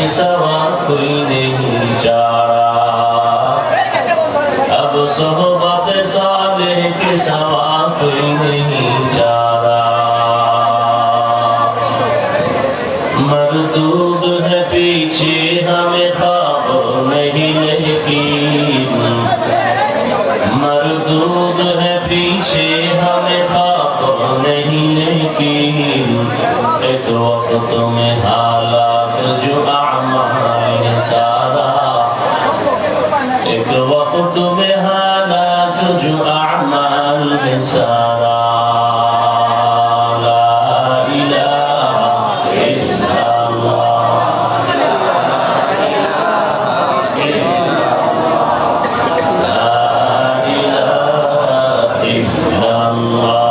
सिवा कोई नहीं चारा, अब सोहबत सालेह के सिवा कोई नहीं चारा। मरदूद है पीछे हमें ख्वाब नहीं यकीन, मरदूद है पीछे हमें ख्वाब नहीं यकीन। एक वक्त में हालात जो आमाल सारा, एक वक्त में हालात जो आमाल सारा। Allah